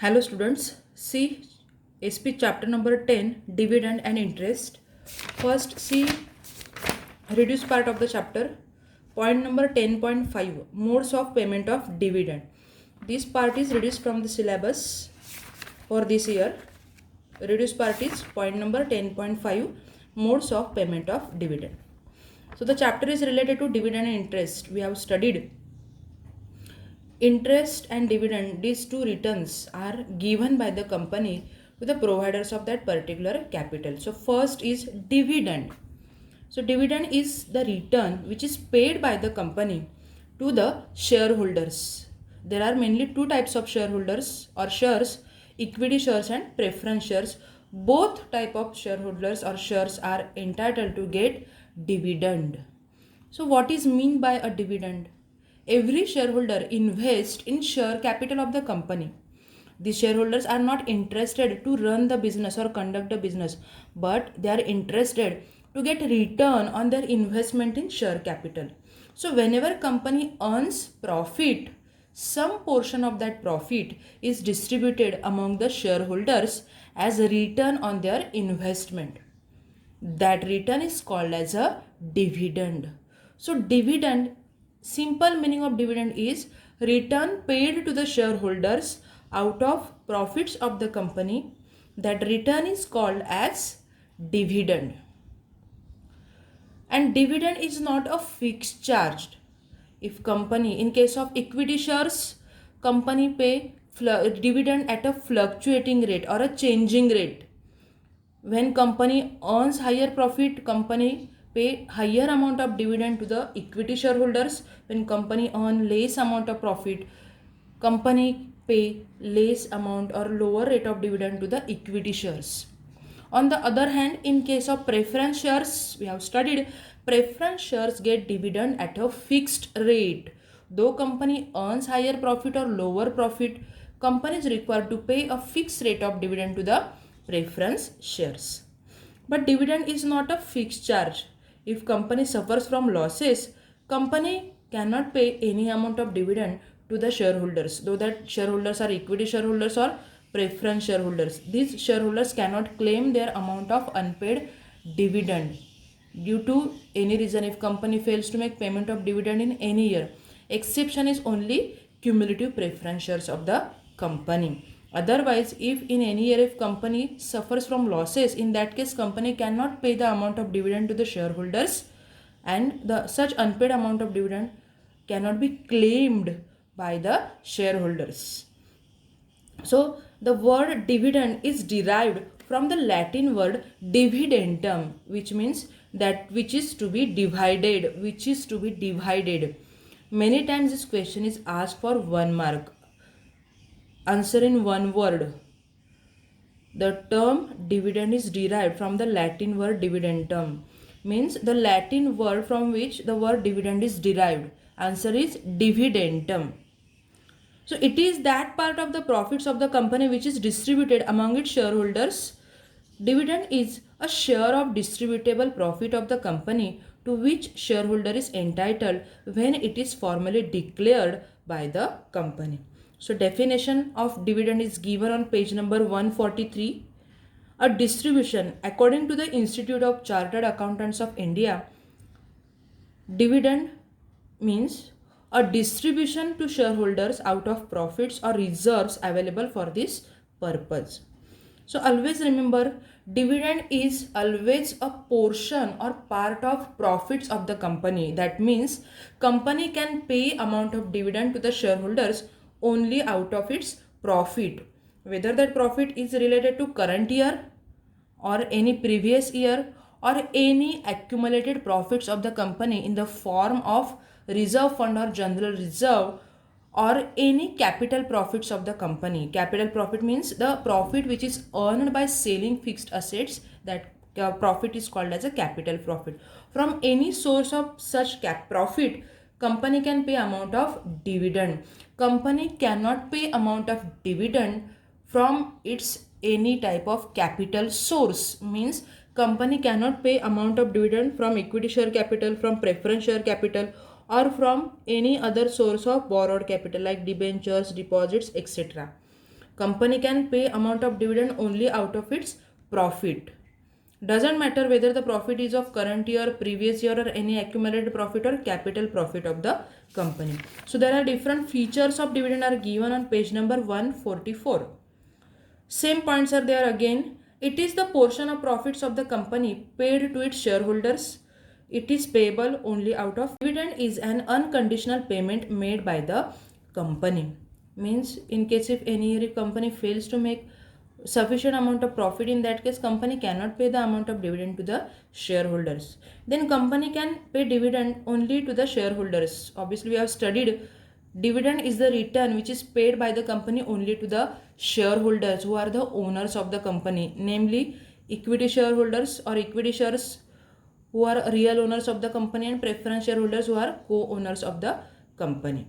Hello students, see SP chapter number 10 dividend and interest. First see reduced part of the chapter. Point number 10.5 modes of payment of dividend. This part is reduced from the syllabus for this year. Reduced part is point number 10.5 modes of payment of dividend. So the chapter is related to dividend and interest. We have studied interest and dividend. These two returns are given by the company to the providers of that particular capital. So first is dividend. So dividend is the return which is paid by the company to the shareholders. There are mainly two types of shareholders or shares, equity shares and preference shares. Both type of shareholders or shares are entitled to get dividend. So what is mean by a dividend? Every shareholder invests in share capital of the company. The shareholders are not interested to run the business or conduct the business, but they are interested to get return on their investment in share capital. So whenever company earns profit, some portion of that profit is distributed among the shareholders as a return on their investment. That return is called as a dividend. So dividend, simple meaning of dividend is return paid to the shareholders out of profits of the company. That return is called as dividend. And dividend is not a fixed charge. If company, in case of equity shares, company pay dividend at a fluctuating rate or a changing rate. When company earns higher profit, company pay higher amount of dividend to the equity shareholders. When company earn less amount of profit, company pay less amount or lower rate of dividend to the equity shares. On the other hand, in case of preference shares, we have studied preference shares get dividend at a fixed rate. Though company earns higher profit or lower profit, company is required to pay a fixed rate of dividend to the preference shares. But dividend is not a fixed charge. If company suffers from losses, company cannot pay any amount of dividend to the shareholders, though that shareholders are equity shareholders or preference shareholders. These shareholders cannot claim their amount of unpaid dividend due to any reason. If company fails to make payment of dividend in any year, exception is only cumulative preference shares of the company. Otherwise, if in any year if company suffers from losses, in that case company cannot pay the amount of dividend to the shareholders, and the such unpaid amount of dividend cannot be claimed by the shareholders. So the word dividend is derived from the Latin word dividendum, which means that which is to be divided, Many times this question is asked for 1 mark. Answer in one word. The term dividend is derived from the Latin word dividendum, means the Latin word from which the word dividend is derived. Answer is dividendum. So it is that part of the profits of the company which is distributed among its shareholders. Dividend is a share of distributable profit of the company to which shareholder is entitled when it is formally declared by the company. So definition of dividend is given on page number 143. A distribution according to the Institute of Chartered Accountants of India. Dividend means a distribution to shareholders out of profits or reserves available for this purpose. So always remember, dividend is always a portion or part of profits of the company. That means company can pay amount of dividend to the shareholders only out of its profit. Whether that profit is related to current year or any previous year or any accumulated profits of the company in the form of reserve fund or general reserve or any capital profits of the company. Capital profit means the profit which is earned by selling fixed assets. That profit is called as a capital profit. From any source of such profit, company can pay amount of dividend. Company cannot pay amount of dividend from its any type of capital source, means company cannot pay amount of dividend from equity share capital, from preference share capital, or from any other source of borrowed capital like debentures, deposits, etc. Company can pay amount of dividend only out of its profit. Doesn't matter whether the profit is of current year, previous year, or any accumulated profit or capital profit of the company. So there are different features of dividend are given on page number 144. Same points are there again. It is the portion of profits of the company paid to its shareholders. It is payable only out of dividend is an unconditional payment made by the company. Means in case if any company fails to make sufficient amount of profit, in that case company cannot pay the amount of dividend to the shareholders. Then company can pay dividend only to the shareholders. Obviously we have studied dividend is the return which is paid by the company only to the shareholders who are the owners of the company, namely equity shareholders or equity shares who are real owners of the company, and preference shareholders who are co-owners of the company.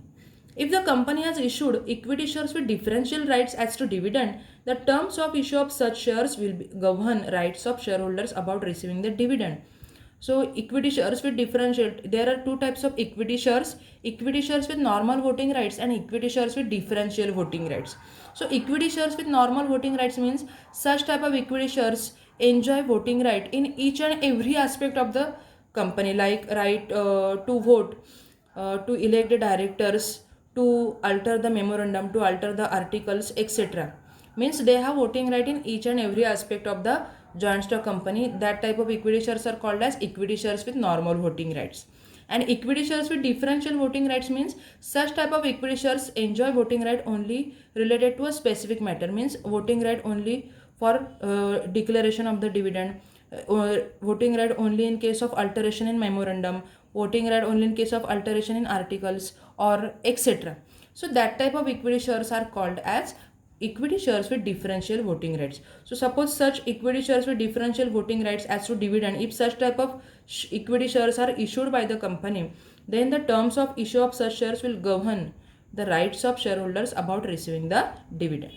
If the company has issued equity shares with differential rights as to dividend, the terms of issue of such shares will govern rights of shareholders about receiving the dividend. So equity shares with differential, there are two types of equity shares with normal voting rights and equity shares with differential voting rights. So equity shares with normal voting rights means such type of equity shares enjoy voting right in each and every aspect of the company, like right to vote, to elect the directors, to alter the memorandum, to alter the articles, etc. Means they have voting right in each and every aspect of the joint stock company. That type of equity shares are called as equity shares with normal voting rights. And equity shares with differential voting rights means such type of equity shares enjoy voting right only related to a specific matter, means voting right only for declaration of the dividend, voting right only in case of alteration in memorandum, voting right only in case of alteration in articles, or etc. So that type of equity shares are called as equity shares with differential voting rights. So suppose such equity shares with differential voting rights as to dividend, if such type of equity shares are issued by the company, then the terms of issue of such shares will govern the rights of shareholders about receiving the dividend.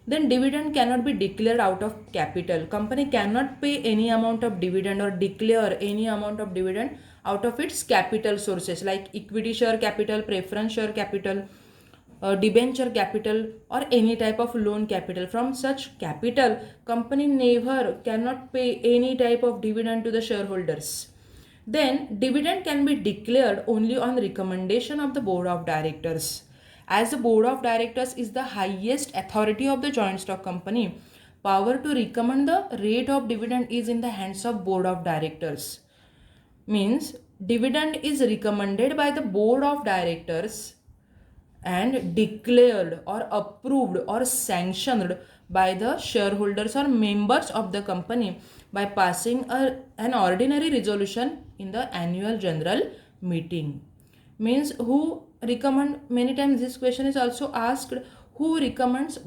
Then dividend cannot be declared out of capital. Company cannot pay any amount of dividend or declare any amount of dividend out of its capital sources like equity share capital, preference share capital, debenture capital, or any type of loan capital. From such capital, company never cannot pay any type of dividend to the shareholders. Then dividend can be declared only on recommendation of the board of directors. As the board of directors is the highest authority of the joint stock company, power to recommend the rate of dividend is in the hands of board of directors. Means dividend is recommended by the board of directors and declared or approved or sanctioned by the shareholders or members of the company by passing an ordinary resolution in the annual general meeting. Means who recommend, many times this question is also asked, who recommends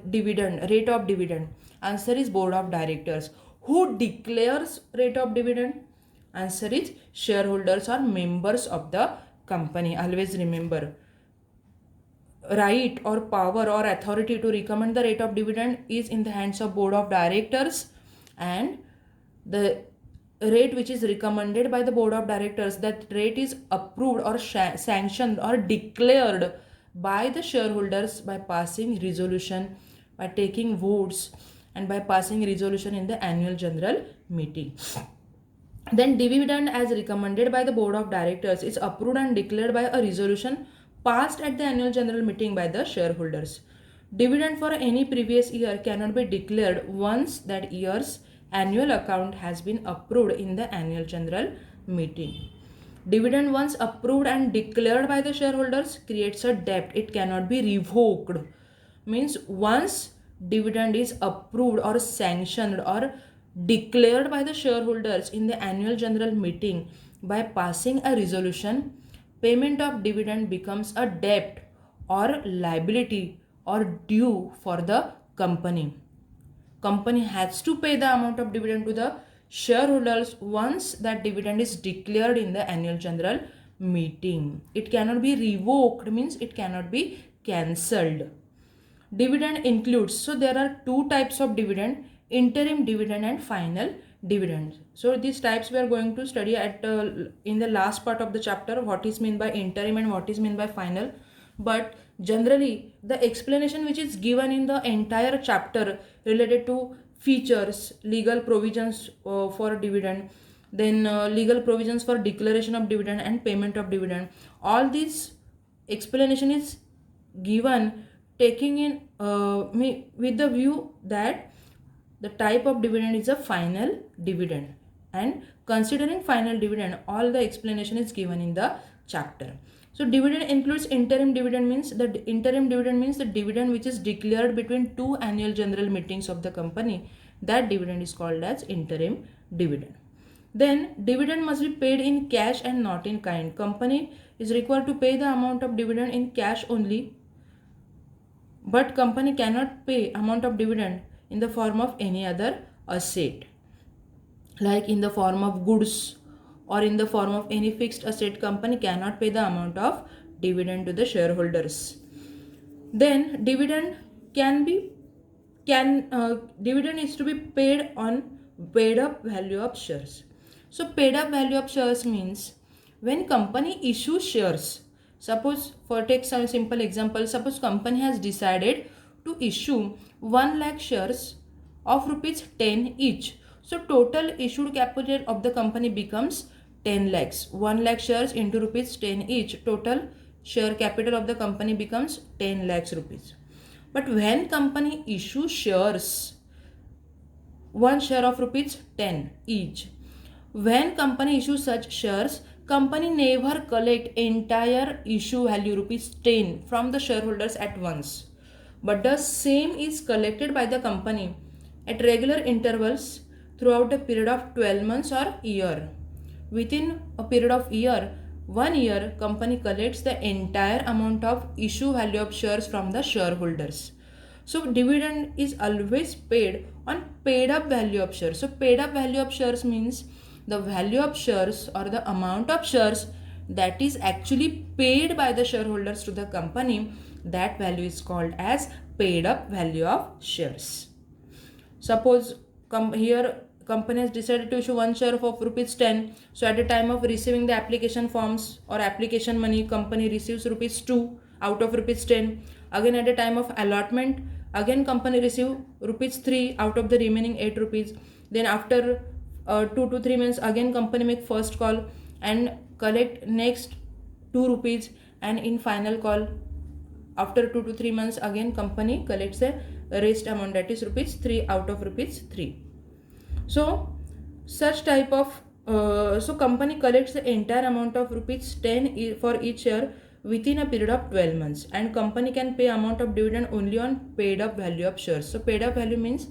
dividend, rate of dividend? Answer is board of directors. Who declares rate of dividend? Answer is shareholders or members of the company. Always remember, right or power or authority to recommend the rate of dividend is in the hands of board of directors, and the rate which is recommended by the board of directors, that rate is approved or sanctioned or declared by the shareholders by passing resolution, by taking votes, and by passing resolution in the annual general meeting. Then dividend as recommended by the board of directors is approved and declared by a resolution passed at the annual general meeting by the shareholders. Dividend for any previous year cannot be declared once that year's annual account has been approved in the annual general meeting. Dividend once approved and declared by the shareholders creates a debt. It cannot be revoked. Means once dividend is approved or sanctioned or declared by the shareholders in the annual general meeting by passing a resolution, payment of dividend becomes a debt or liability or due for the company. Company has to pay the amount of dividend to the shareholders once that dividend is declared in the annual general meeting. It cannot be revoked, means it cannot be cancelled. Dividend includes, so there are two types of dividend, interim dividend and final dividend. So these types we are going to study at in the last part of the chapter, what is meant by interim and what is meant by final. But Generally, the explanation which is given in the entire chapter related to features, legal provisions for dividend, then legal provisions for declaration of dividend and payment of dividend, all this explanation is given taking in with the view that the type of dividend is a final dividend, and considering final dividend, all the explanation is given in the chapter. So dividend includes interim dividend, means the dividend which is declared between two annual general meetings of the company. That dividend is called as interim dividend. Then dividend must be paid in cash and not in kind. Company is required to pay the amount of dividend in cash only, but company cannot pay amount of dividend in the form of any other asset, like in the form of goods or in the form of any fixed asset. Company cannot pay the amount of dividend to the shareholders. Then dividend dividend is to be paid on paid up value of shares. So paid up value of shares means when company issues shares, suppose, for take some simple example, suppose company has decided to issue 1 lakh shares of rupees 10 each. So total issued capital of the company becomes 10 lakhs. 1 lakh shares into rupees 10 each, total share capital of the company becomes 10 lakhs rupees. But when company issues shares, 1 share of rupees 10 each, when company issues such shares, company never collect entire issue value rupees 10 from the shareholders at once, but the same is collected by the company at regular intervals throughout a period of 12 months or year. Within a period of year, 1 year, company collects the entire amount of issue value of shares from the shareholders. So dividend is always paid on paid up value of shares. So paid up value of shares means the value of shares or the amount of shares that is actually paid by the shareholders to the company, that value is called as paid up value of shares. Suppose here company has decided to issue 1 share of rupees 10. So at the time of receiving the application forms or application money, company receives rupees 2 out of rupees 10. Again at the time of allotment, again company receive rupees 3 out of the remaining 8 rupees. Then after 2 to 3 months, again company make first call and collect next 2 rupees, and in final call after 2 to 3 months, again company collects a rest amount, that is rupees 3 out of rupees 3. So such type of so company collects the entire amount of rupees 10 for each year within a period of 12 months, and company can pay amount of dividend only on paid up value of shares. So paid up value means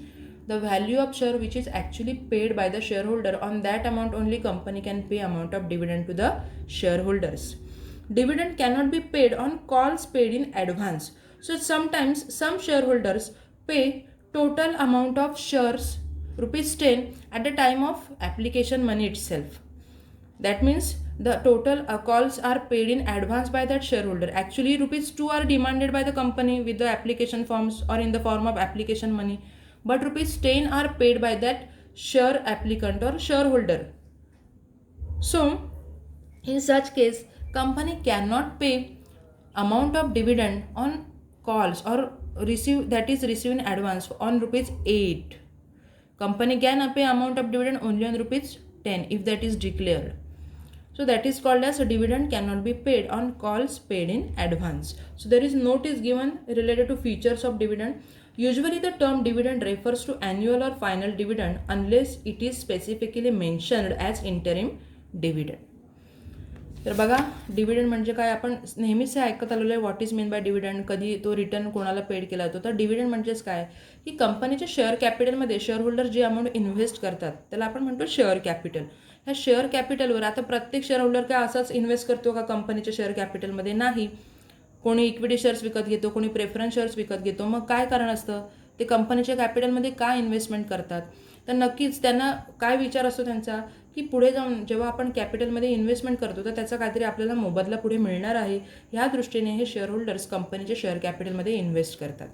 the value of share which is actually paid by the shareholder, on that amount only company can pay amount of dividend to the shareholders. Dividend cannot be paid on calls paid in advance. So sometimes some shareholders pay total amount of shares rupees 10 at the time of application money itself. That means the total calls are paid in advance by that shareholder. Actually rupees 2 are demanded by the company with the application forms or in the form of application money, but rupees 10 are paid by that share applicant or shareholder. So in such case, company cannot pay amount of dividend on calls or receive, that is received in advance, on rupees 8. Company can pay amount of dividend only on rupees 10 if that is declared. So that is called as a dividend cannot be paid on calls paid in advance. So there is notice given related to features of dividend. Usually the term dividend refers to annual or final dividend unless it is specifically mentioned as interim dividend. तर बघा dividend म्हणजे काय, आपण नेहमीच हे ऐकत आलेलो आहे what is mean by dividend, कधी तो रिटर्न कोणाला पेड केला जातो. तर डिव्हिडंड म्हणजेच काय की कंपनीच्या शेअर कॅपिटलमध्ये शेअर जे अमाऊंट इन्व्हेस्ट करतात त्याला आपण म्हणतो शेअर कॅपिटल. ह्या शेअर कॅपिटलवर आता प्रत्येक शेअर होल्डर काय असाच इन्व्हेस्ट करतो का कंपनीच्या शेअर कॅपिटलमध्ये? नाही. कोणी इक्विटी शेअर्स विकत घेतो, कोणी प्रेफरन्स शेअर्स विकत घेतो. मग काय कारण असतं, ते कंपनीच्या कॅपिटलमध्ये काय इन्व्हेस्टमेंट करतात? तर नक्कीच त्यांना काय विचार असतो त्यांचा की पुढे जाऊन जेव्हा आपण कॅपिटलमध्ये इन्व्हेस्टमेंट करतो तर त्याचा काहीतरी आपल्याला मोबदला पुढे मिळणार आहे, ह्या दृष्टीने हे शेअर होल्डर्स कंपनीच्या शेअर कॅपिटलमध्ये इन्व्हेस्ट करतात.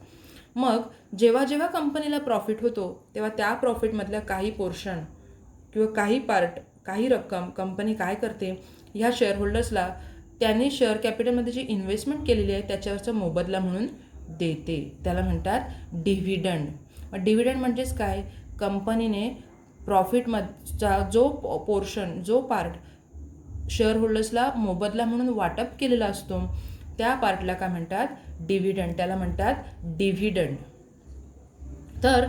मग जेव्हा जेव्हा कंपनीला प्रॉफिट होतो तेव्हा त्या प्रॉफिटमधल्या काही पोर्शन किंवा काही पार्ट, काही रक्कम कंपनी काय करते, ह्या शेअर होल्डर्सला त्यांनी शेअर कॅपिटलमध्ये जी इन्व्हेस्टमेंट केलेली आहे त्याच्यावरचा मोबदला म्हणून देते, त्याला म्हणतात डिव्हिडंड. डिव्हिडंड म्हणजेच काय, कंपनीने प्रॉफिटचा जो पोर्शन, जो पार्ट शेअर होल्डर्सला मोबदला म्हणून वाटप केलेला असतो त्या पार्टला काय म्हणतात, डिव्हिडंड, त्याला म्हणतात डिव्हिडंड. तर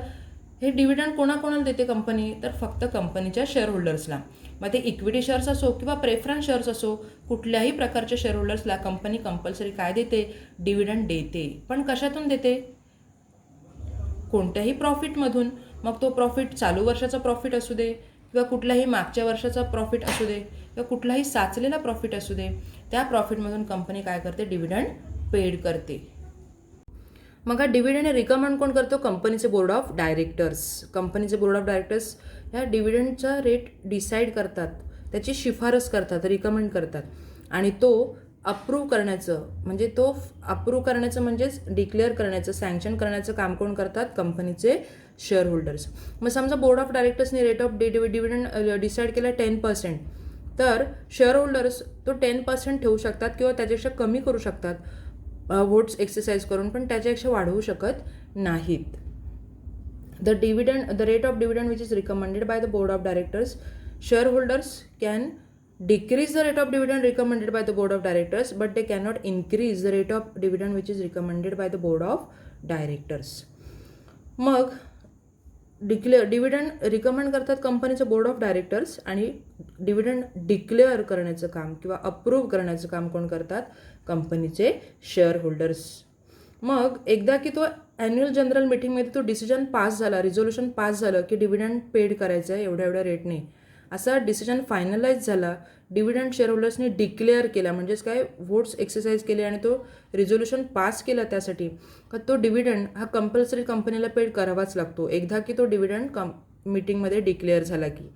हे डिव्हिडंड कोणाकोणाला देते कंपनी, तर फक्त कंपनीच्या शेअर होल्डर्सला. मग ते इक्विटी शेअर्स असो किंवा प्रेफरन्स शेअर्स असो, कुठल्याही प्रकारच्या शेअर होल्डर्सला कंपनी कंपल्सरी काय देते, डिव्हिडंड देते. पण कशातून देते, कोणत्याही प्रॉफिटमधून. मग तो प्रॉफिट चालू वर्षाचा प्रॉफिट असू दे किंवा कुठल्याही मागच्या वर्षाचा प्रॉफिट असू दे किंवा कुठलाही साचलेला प्रॉफिट असू दे, त्या प्रॉफिटमधून कंपनी काय करते, डिव्हिडंड पेड करते. मग हा डिव्हिडंड रिकमेंड कोण करतो, कंपनीचे बोर्ड ऑफ डायरेक्टर्स. कंपनीचे बोर्ड ऑफ डायरेक्टर्स ह्या डिव्हिडंडचा रेट डिसाईड करतात, त्याची शिफारस करतात, रिकमेंड करतात. आणि तो अप्रूव्ह करण्याचं म्हणजेच डिक्लेअर करण्याचं, सँक्शन करण्याचं काम कोण करतात, कंपनीचे शेअर होल्डर्स. मग समजा बोर्ड ऑफ डायरेक्टर्सने रेट ऑफ डिव्हिडंड डिसाईड केला 10%, तर शेअर होल्डर्स तो 10% ठेवू शकतात किंवा त्याच्यापेक्षा कमी करू शकतात वोट्स एक्सरसाइज करून, पण त्याच्यापेक्षा वाढवू शकत नाहीत. The rate of dividend which is recommended by the board of directors, share holders can decrease the rate of dividend recommended by the board of directors, but they cannot increase the rate of dividend which is recommended by the board of directors. Mug dividend recommend करतात कंपनीचं board of directors, आणि dividend declare करण्याचं काम किंवा approve करण्याचं काम कोण करतात, कंपनीचे शेअर होल्डर्स. मग एकदा की तो ॲन्युअल जनरल मीटिंगमध्ये तो डिसिजन पास झाला, रिझोल्युशन पास झालं की डिव्हिडंड पेड करायचं आहे एवढ्या रेटने, असा डिसिजन फायनलाइज झाला, डिव्हिडंड शेअर होल्डर्सने डिक्लेअर केला, म्हणजेच काय, वोट्स एक्सरसाइज केले आणि तो रिझोल्युशन पास केला त्यासाठी, का तो डिव्हिडंड हा कंपल्सरी कंपनीला पेड करावाच लागतो एकदा की तो डिव्हिडंड मीटिंगमध्ये डिक्लेअर झाला की.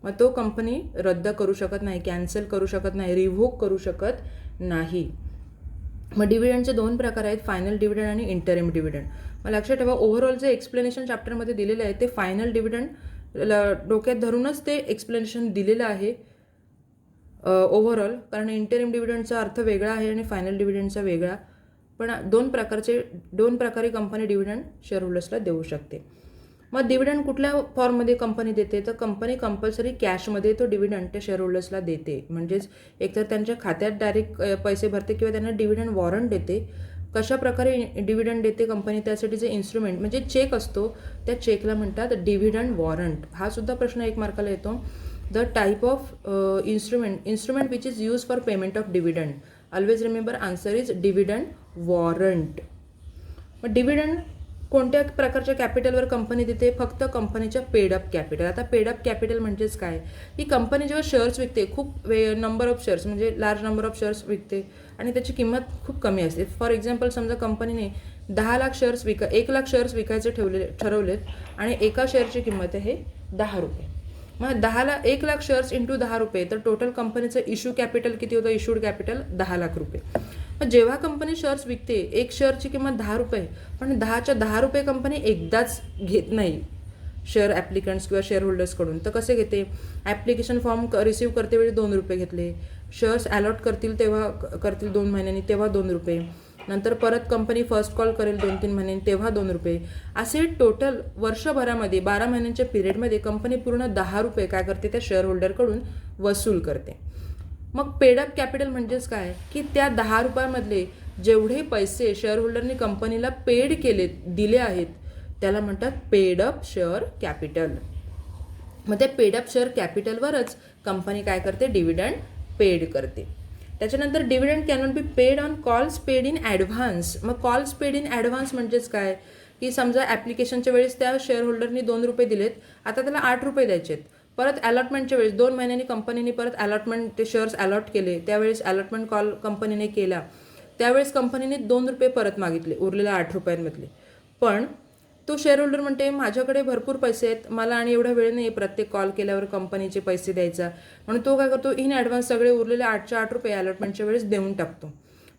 मग तो कंपनी रद्द करू शकत नाही, कॅन्सल करू शकत नाही, रिव्होक करू शकत नाही. मग डिव्हिडंडचे 2 प्रकार आहेत, फायनल डिव्हिडंड आणि इंटरिम डिव्हिडंड. मग लक्षात ठेवा, ओव्हरऑल जे एक्सप्लेनेशन चॅप्टरमध्ये दिलेले आहे ते फायनल डिव्हिडंड डोक्यात धरूनच ते एक्सप्लेनेशन दिलेलं आहे ओव्हरऑल, कारण इंटरिम डिव्हिडंडचा अर्थ वेगळा आहे आणि फायनल डिव्हिडंडचा वेगळा. पण 2 प्रकारे कंपनी डिव्हिडंड शेअर होल्डर्सला देऊ शकते. मग डिव्हिडंड कुठल्या फॉर्ममध्ये कंपनी देते, तर कंपनी कंपल्सरी कॅशमध्ये तो डिव्हिडंड त्या शेअर होल्डर्सला देते, म्हणजेच एकतर त्यांच्या खात्यात डायरेक्ट पैसे भरते किंवा त्यांना डिव्हिडंड वॉरंट देते. कशा प्रकारे डिव्हिडंड देते कंपनी, त्यासाठी जे इन्स्ट्रुमेंट म्हणजे चेक असतो त्या चेकला म्हणतात डिव्हिडंड वॉरंट. हा सुद्धा प्रश्न 1 मार्काला येतो. The type of instrument which is use for payment of dividend, always remember answer is dividend warrant. Mug dividend कोणत्या प्रकारच्या कॅपिटलवर कंपनी देते, फक्त कंपनीच्या पेडअप कॅपिटल. आता पेडअप कॅपिटल म्हणजेच काय, की कंपनी जेव्हा शेअर्स विकते, खूप नंबर ऑफ शेअर्स म्हणजे लार्ज नंबर ऑफ शेअर्स विकते आणि त्याची किंमत खूप कमी असते. फॉर एक्झाम्पल समजा कंपनीने 1 लाख शेअर्स विकायचे ठरवलेत आणि एका शेअरची किंमत आहे 10 रुपये. मग 1 लाख शेअर्स इंटू 10 रुपये, तर टोटल कंपनीचं इश्यू कॅपिटल किती होतं, इश्यूड कॅपिटल 10 लाख रुपये. मग जेव्हा कंपनी शेअर्स विकते, एक शेअरची किंमत 10 रुपये, पण 10 रुपये कंपनी एकदाच घेत नाही शेअर ॲप्लिकंट्स किंवा शेअर होल्डर्सकडून. तर कसे घेते, ॲप्लिकेशन फॉर्म रिसीव्ह करते वेळी 2 रुपये घेतले, शेअर्स अलॉट करतील 2 महिन्यांनी तेव्हा 2 रुपये, नंतर परत कंपनी फर्स्ट कॉल करेल 2-3 महिन्यांनी तेव्हा 2 रुपये, असे टोटल वर्षभरामध्ये 12 महिन्यांच्या पिरियडमध्ये कंपनी पूर्ण 10 रुपये काय करते, त्या शेअर होल्डरकडून वसूल करते. मग पेडअप कॅपिटल म्हणजेच काय, की त्या 10 रुपयामधले जेवढे पैसे शेअर होल्डरनी कंपनीला दिले आहेत त्याला म्हणतात पेडअप शेअर कॅपिटल. मग त्या पेडअप शेअर कॅपिटलवरच कंपनी काय करते, डिव्हिडंड पेड करते. त्याच्यानंतर dividend cannot be paid on calls paid in advance. Mug calls paid in advance म्हणजेच काय, की समजा ॲप्लिकेशनच्या वेळेस त्या शेअर होल्डरनी 2 रुपये दिलेत, आता त्याला 8 रुपये द्यायचे आहेत. परत अलॉटमेंटच्या वेळेस 2 महिन्यांनी कंपनीने परत ते शेअर्स अलॉट केले, त्यावेळेस अलॉटमेंट कॉल कंपनीने केला, त्यावेळेस कंपनीने 2 रुपये परत मागितले उरलेल्या 8 रुपयांमधले. पण तो शेअर होल्डर म्हणते माझ्याकडे भरपूर पैसे आहेत, मला आणि एवढा वेळ नाही प्रत्येक कॉल केल्यावर कंपनीचे पैसे द्यायचा, म्हणून तो काय करतो, इन ॲडव्हान्स सगळे उरलेले 8 रुपये अलॉटमेंटच्या वेळेस देऊन टाकतो.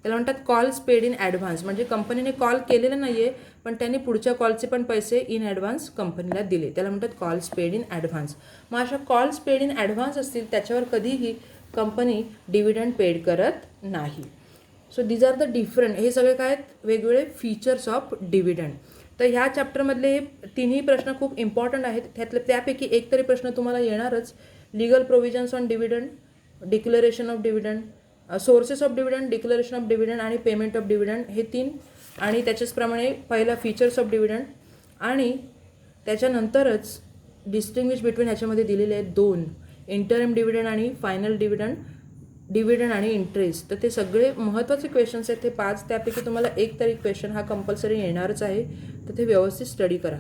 त्याला म्हणतात कॉल्स पेड इन ॲडव्हान्स. म्हणजे कंपनीने कॉल केलेला नाही आहे पण त्यांनी पुढच्या कॉलचे पण पैसे इन ॲडव्हान्स कंपनीला दिले, त्याला म्हणतात कॉल्स पेड इन ॲडव्हान्स. मग अशा कॉल्स पेड इन ॲडव्हान्स असतील त्याच्यावर कधीही कंपनी डिव्हिडंड पेड करत नाही. So these are the different, हे सगळे काय आहेत वेगवेगळे फीचर्स ऑफ डिव्हिडंड. तर ह्या चॅप्टरमधले हे तिन्ही प्रश्न खूप इम्पॉर्टंट आहेत. त्यापैकी एक तरी प्रश्न तुम्हाला येणारच. Legal provisions on dividend, declaration of dividend, sources of dividend, declaration of dividend आणि पेमेंट ऑफ डिव्हिडंड, हे 3. आणि त्याच्याचप्रमाणे पहिला फीचर्स ऑफ डिव्हिडंड आणि त्याच्यानंतरच डिस्टिंग्विश बिटवीन ह्याच्यामध्ये दिलेले आहेत 2, इंटरिम डिव्हिडंड आणि फायनल डिव्हिडंड आणि इंटरेस्ट. तर ते सगळे महत्त्वाचे क्वेश्चन्स आहेत, ते 5. त्यापैकी तुम्हाला एक तरी क्वेश्चन हा कंपल्सरी येणारच आहे. तर ते व्यवस्थित स्टडी करा.